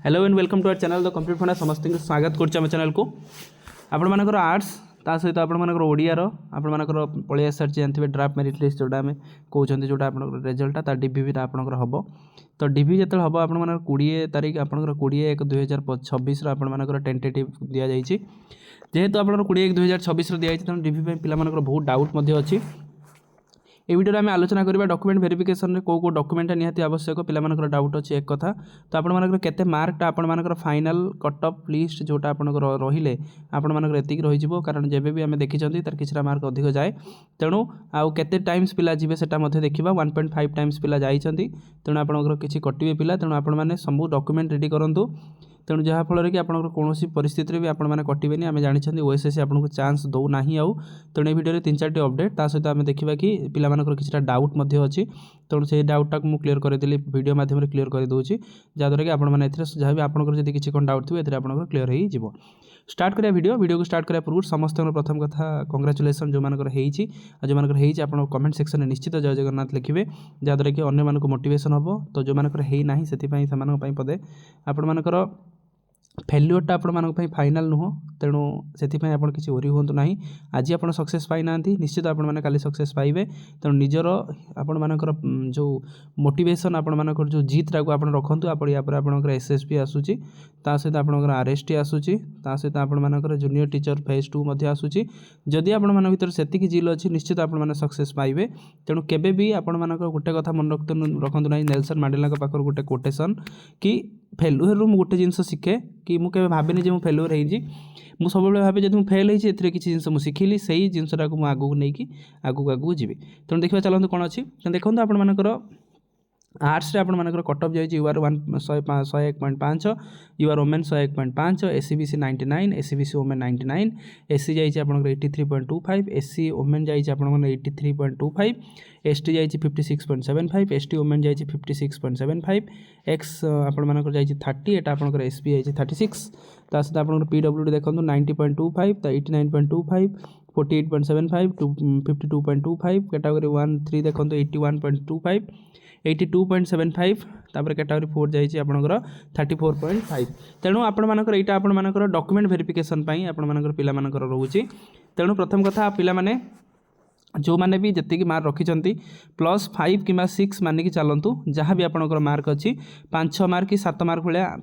Hello and welcome to our channel the complete funda समस्त स्वागत कर चैनल को आपण मानकर आर्ट्स ता सहित आपण मानकर ओडिया रो आपण मानकर पळि आसार जानथिबे ड्राफ्ट मेरिट लिस्ट जोटा हमें कहउछन्ती जोटा आपण रिजल्ट ता डीबीबी आपनकर हबो तो डीबी जेतल हबो आपण मानकर 20 तारीख आपनकर 20/1/2026 रो आपण मानकर टेंटेटिव दिया जाईची जेहेतु आपण 20/1/2026 रो दिया जाईची त डीबी पे पिला मानकर बहुत डाउट मध्ये अछि ए वीडियो आम आलोचना करवा डॉक्यूमेंट वेरिफिकेशन को डॉक्यूमेंट निहाती आवश्यक पिलामानकर डाउट अच्छी एक कथा तो आपण केते मार्कटा आपण फाइनल कट ऑफ लिस्ट जोटा आपण रहिले आपण मानकर एतिक रही कारण जेबे भी आम देखी तार किछरा मार्क अधिक जाए तेणु आउ केते टाइम्स पिला जीवे सेटा मध्ये देखिबा 1.5 टाइम्स पिला जाइछन्ती तेणु आपण किछि कटिबे पिला तेणु आपण माने सब डॉक्यूमेंट रेडी करंतु तेणु जहाँफल कि आपंकर कौन परिस्थिति भी आपण मैंने कटेनि आम जानते ओएसएससी आपको चान्स दौ ना आउ तेणु ये वीडियो 3-4 अपडेट ता सहित आम देखा कि पिलामानकर किछटा डाउट अच्छी तेणु से डाउटा को क्लीयर करदेली वीडियो माध्यम क्लीयर कर दूसरी जहाँद्वारा कि आपने जहाँ भी आपंकर किसी कौन डाउट थी आपंकर क्लीयर हो स्टार्ट करिया वीडियो को स्टार्ट करिया पूर्व समस्त प्रथम कथा कंग्रेचुलेसन जो मानकर होती जो मानकर आप कमेंट सेक्शन में निश्चित जय जगन्नाथ लिखिए जहाँद्वारा कि अन्य मानक मोटिवेशन हम तो जो मानकर होना से पदे आपण मानकर फेल्युअरटा आपण फाइनाल नुह तेणु से किसी ओरी हूँ ना आज आप सक्सेस पाई ना निश्चित आपने काली सक्सेस पाइबे तेणु निजर आपण मानकर जो मोटिवेशन आपण मानकर जो जीतटा को आप रखु आप एसएसपी आसूची ता सहित आपंकर आरएसटी आसूची ता सहित आपण मानकर जूनियर टीचर फेज 2 आसूची जदि आपण मान भीतर सेतिकी जिल अच्छी निश्चित आपण माने सक्सेस पाइबे तेणु केबे भी आपण मानकर गोटे कथा मन रखु ना नेल्सन मंडेला पाखर गोटे कोटेसन कि फेल्युअर रु गोटे जिनस शिखे कि मुझे भाविनी जो फेल्युअर हो सब भावे जब मुझे फेल होती किसी जिन मुझे शिखिली से ही जिनसा को आगू नहीं आगू जी तेणु देखा चलते कौन अच्छी देखो आप आर्ट्स आपण मानकर कट ऑफ जाइए UR 101.5 UR women 101.5 SC BC 99 SC BC women 99 SC जाइए आप 83.25 एससी ओमेन जाइए आप 83.25 एसटी जाइए 56.75 एसटी ओमेन जाइए 56.75 एक्स आपण मानकर जाइए 30 एटा आपंकर एसपी जाइए 36 ता सहित आप पीडब्ल्यूडी देखो 90.25 89.25 48.75 52.25 कैटेगरी 1-3 देखो 81.25 82.75 तापर कैटेगरी 4 जाइए आपंकर 34.5 तेणु आपण मानकर यहाँ आपण मानकर डॉक्यूमेंट वेरिफिकेशन आपण मानकर पिला मानकर रोचे तेणु प्रथम कथा पिला माने जो मैंने भी जी मार्क रखिंट +5 कि 6 मानिक चलतु जहाँ भी आपंकर मार्क अच्छी 5-6 मार्क कि 7 मार्क भाया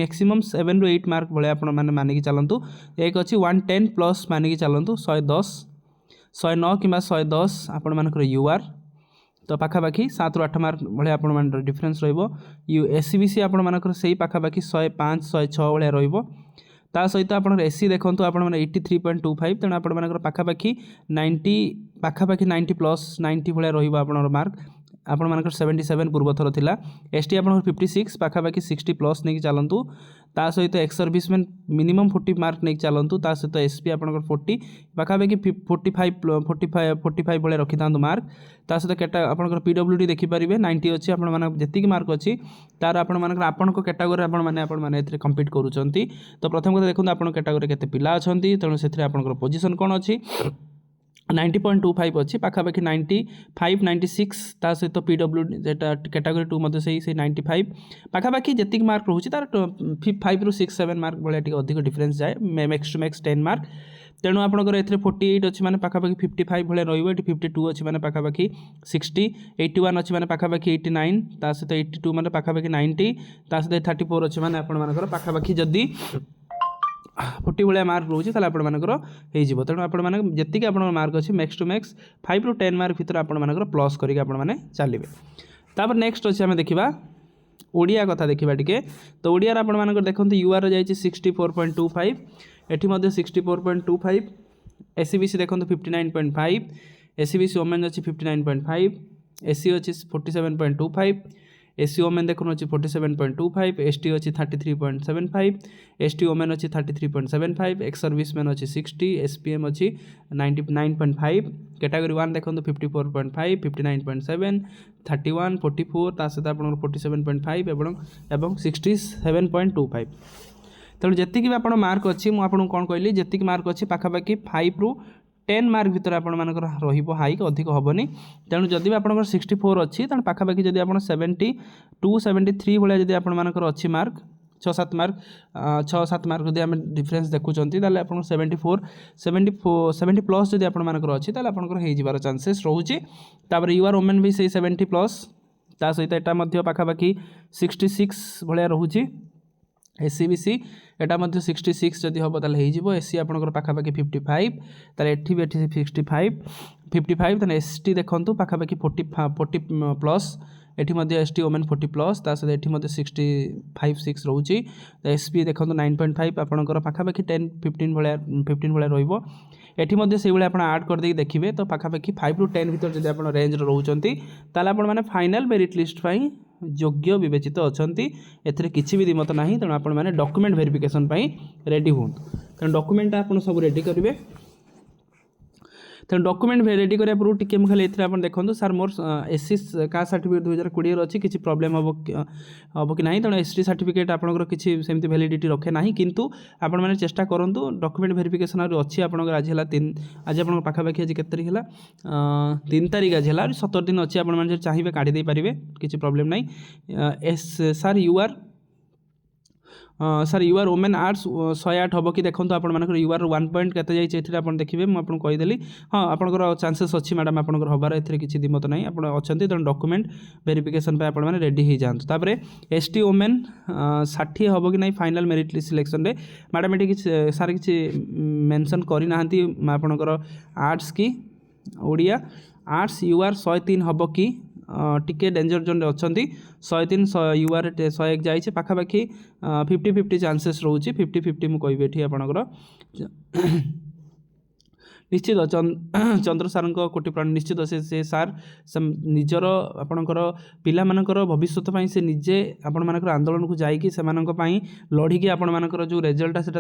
मैक्सिमम 7 ରୁ 8 मार्क भाया आप मानिक चलतु एक अच्छी 110 प्लस मानिक चलतु 110 109 कि 110 आपण मानकर यूआर तो पाखापाखि 7 ରୁ 8 मार्क भाया आप डिफरेन्स एससीबीसी आपण मानकर से पाखापाखि 105-106 भाया ता सहित आप एससी देखो आप 83.25 तेणु आप पाखापाखि 90 पाखापाखि 90 प्लस 90 भाया रहा मार्क आपण मानकर 77 पूर्व थर थिला एसटी आप 56 पाखापाखि 60 प्लस नहीं चलतु ता सहित एक्स सर्विसमैन मिनिमम 40 मार्क नहीं चलतु ता सहित एसपी आपंकर 40 पाखापाखि 45 भाया रखी था मार्क ता सहित केटा आपंकर पीडब्ल्यूडी देखिपारे 90 अच्छी आपकी मार्क अच्छी तार आपण कैटेगोरी आपने कम्पीट करुँच तो प्रथम कथा देखो आप कैटेगोरी केते पिला अच्छा तेणु से आपंकर पोजिशन कौन अच्छी 90.25 अच्छी पाखापाखि 95 96 ता सहित पीडब्ल्यूडी कैटेगरी 2 मध्य से 95 पाखापाखि जी मार्क रोचे तार 5 ରୁ 6-7 मार्क भाया अधिक डिफरेन्स जाए मैक्स टू मैक्स 10 मार्क तेणु आपंकर 48 अच्छी मैंने पाखापाखि 55 भाया रही 52 अच्छी मैंने पाखापाखि 60 81 अच्छी मैंने पाखापाखि 89 ता सहित 82 मैंने पाखापाखि 90 ता सहित 34 अच्छी मैंने आपंकर पाखापाखि जदि 40 भाया मार्क रोचे आपंकर हो तेणु आपकी आप मार्क अच्छी मैक्स टू मैक्स 5 ରୁ 10 मार्क भर आपंकर प्लस करके चलिए तापर नेक्स्ट अच्छे आम देखा ओडिया कथा देखा टी तो ओडिया आप देखते यूआर जाइए 64.25 एटी 64.25 एससीबीसी देखो 59.5 एससीबीसी ओमेन अच्छी 59.5 एससी अच्छी 47.25 एससी ओमेन देखो अच्छी 47.25 एसटी अच्छी 33.75 एसटी ओमेन अच्छी 33.75 एक्स सर्विसमैन अच्छी 60 एसपीएम अच्छी 99.5 कैटेगरी 1 देखो 54.5 59.7 31 44 ता सहित आप 47.5 एवं 67.25 तेणु जी भी आप मार्क अच्छी मुझे कौन कहली जी मार्क अच्छी पाखापाखि 5 ରୁ 10 मार्क भितर आपर हाइक अधिक हेनी तेणु जदि भी आप 64 अच्छी तेणु पाखापाखि जब आप 72 73 भाया जब आपर अच्छी मार्क 6-7 मार्क 6-7 मार्क जब आम डिफरेन्स देखुं आप 70 प्लस जब आपर अच्छी आपंकर चांसेस रोचे तापर यूआर वोमेन भी से 70 प्लस ता सहित यहाँ पाखापाखि 66 भाया रोचे एससी बीसी एटा 66 जदि हम तो एससी आपंकर पाखापाखि 55 तार एटी भी एटी 55 तेना एसटी देखो पाखापाखि 40 plus eighty ST women 40 plus ता सहित ये 65-6 रोचे एसपी देखो 9.5 आपंकर पाखापाखि 10-15 भाया रही से आप आड करदे देखिए तो पाखापाखि 5 ରୁ 10 भर जब आप रेंज रोचंती ताले आपण माने फाइनल मेरिट लिस्ट पाई योग्य विवेचित अच्छी एथिरे किछि भी दिमत नहीं तेणु आपण माने डॉक्यूमेंट वेरिफिकेशन पाई रेडी हों तेणु डॉक्यूमेंट आप सब रेडी करेंगे तेणु डॉक्यूमेंट रेडी करने पूर्व टी खाली आप देखो सर मोर एससी कास्ट सर्टिफिकेट 2020 अच्छी किसी प्रोब्लेम हम कि ना तेणु एसटी सर्टिफिकेट आपंकर किसी सेमती वैलिडिटी रखे ना किंतु आपण मैंने चेष्टा करूँ डॉक्यूमेंट वेरिफिकेशन अच्छी आप आज है आज आप पाखापाखि आज केत तारीख है 3 तारीख आज है 17 दिन अच्छी आप चाहिए काढ़ी पारे किसी प्रोब्लेम ना सर यूआर वोमेन आर्ट्स 108 हम कि देखो आप यूआर 1 पॉइंट केते जाइए आप देखिए मुझे कहीदेली हाँ आपंकर चांसेस अच्छी मैडम आपंकर हबार ए किसी दिमत ना आप अच्छा तेणु डॉक्यूमेंट वेरिफिकेशन आप रेडी हो जातु तापर एसटी वोमेन 60 हम कि ना फाइनल मेरिट लिस्ट सिलेक्शन रे मैडम ये सार किसी मेंशन करना आपंकर आर्ट्स की ओडिया आर्ट्स यूआर 103 हम कि टिके डेंजर जोन अच्छा 103 यूआर 101 जाइए पाखापाखि 50-50 चांसेस रोचे 50-50 मुझे कहि आपंकर निश्चित चंद्र सार कोटि प्राण निश्चित से सार निजर आपणकर पिलामानकर भविष्य से निजे आपण मानकर आंदोलन को जाइए से लड़िकी आपण मानकर जो रिजल्ट से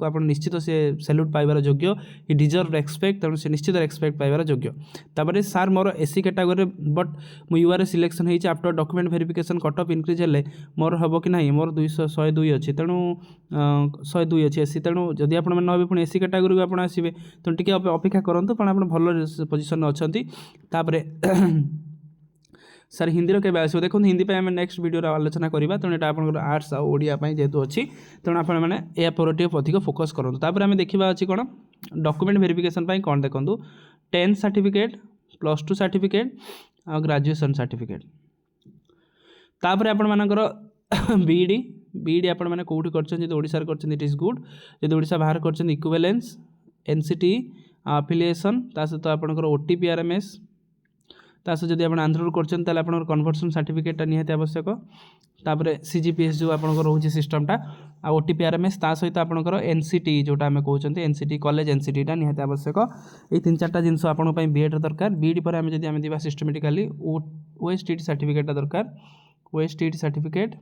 आप निश्चित से सैल्यूट पाइबार योग्य हि डिजर्व रेस्पेक्ट तेणु से निश्चित रेस्पेक्ट पाइबार योग्य तापर सार मोर एससी कैटेगरी बट मु यूआर सिलेक्शन होइछि after document verification cut off increase हेले मोर हम कि ना मोर 102 अच्छी तेणु 102 अच्छी एससी तेणु जदि आप पुणी एससी कैटेगरी को आप आसवे तेणु टी अपेक्षा करूँ कारण आप भल पोजिशन अच्छा तापर सर हिंदी के आसो देखो हिंदी आम नेक्स्ट वीडियो आलोचना करवा तेणु यहाँ आप आर्ट्स आ ओडिया जेहेतु अच्छी तेणु आपने अधिक फोकस करूँ तापर आम देखा अच्छी कौन डॉक्यूमेंट वेरिफिकेशन कौन देखो 10th सर्टिफिकेट +2 सर्टिफिकेट आ ग्रेजुएशन सर्टिफिकेट तापर आपर बीडी आपण मैंने कौटी कर इट इज गुड जब ओडिशा बाहर कर इक्विवेलेंस एनसीटी अफिलिएशन ता सहित आपंकर ओटीपी आरएमएस ता सहित जब आप आंध्र कर कन्वर्सन सर्टिफिकेट निहाती आवश्यक तापर सीजीपीएस जो आप रोचे सिस्टमटा आ ओटीपी आरएमएस ता सहित आपंकर एनसीटी जोटा आम कहते एनसीटी कॉलेज एनसीटीटा निहाती आवश्यक ये 3-4 जिनस आप बीएड दरकार बीडी पर आम जब आम सिस्टमेटिकाली ओएसटीटी सर्टिफिकेट दरकार ओएसटीटी सर्टिफिकेट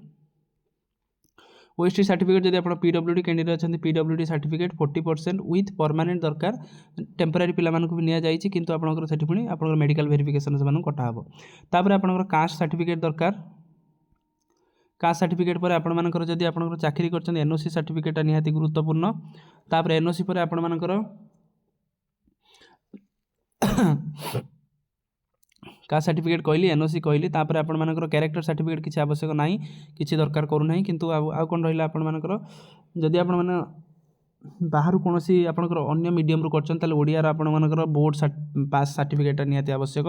ओएसटी सर्टिफिकेट जब आप पीडब्ल्यूडी कैंडिडेट अच्छा पीडब्ल्यूडी सर्टिफिकेट 40% विथ परमानेंट दरकार टेम्परारी पिला भी नि जाइए किंतु आपंकर से पुणी आप मेडिकल वेरिफिकेशन से कटाब तापर आपंकर कास्ट सर्टिफिकेट दरकार कास्ट सर्टिफिकेट पर आपर जब आप चाकरी कर एनओसी सर्टिफिकेट निहाती गुरुत्वपूर्ण तापर एनओसी पर आपर कास्ट सर्टिफिकेट कहली एनओसी कहली तापर आपर कैरेक्टर सर्टिफिकेट किसी आवश्यक ना किसी दरकार करूना किंतु आउ कौन रहा आपर जदि आप बाहर कौन आपंकर अन्य मीडियम कर ओडियार आपर बोर्ड पास सर्टिफिकेट निहाती आवश्यक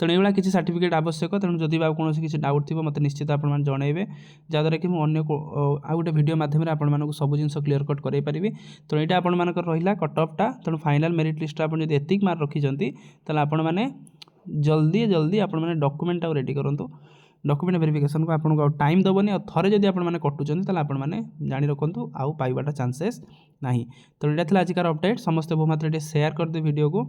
तेणु ये किसी सर्टिफिकेट आवश्यक तेणु जदि कौन किसी डाउट थी मत निश्चित आप जनइबे जहाँद्वारा कि मुझे आउ गोटे वीडियो माध्यम आपको सब जिन क्लीयर कट कर पारि तेणु यहाँ आपर रहा कट ऑफटा तेणु फाइनल मेरिट लिस्ट आप एतिक मार्क रखिंट आपण मैंने जल्दी जल्दी आपण मैंने डॉक्यूमेंट रेडी करूँ डॉक्यूमेंट वेरिफिकेशन को आपको टाइम दबनी और थे जब आप कटुच्च आपने जाणी रखु आउ पाइबाटा चांसेस ना तो ये आजिकार अपडेट समस्त बहुमात्रा शेयर कर दे वीडियो को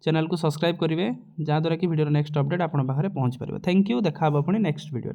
चैनल को सब्सक्राइब करेंगे जहाँद्वारा कि वीडियो नेक्स्ट अपडेट आप पाखे पहुँच पारे थैंक यू देखा पुणी नेक्स्ट वीडियो।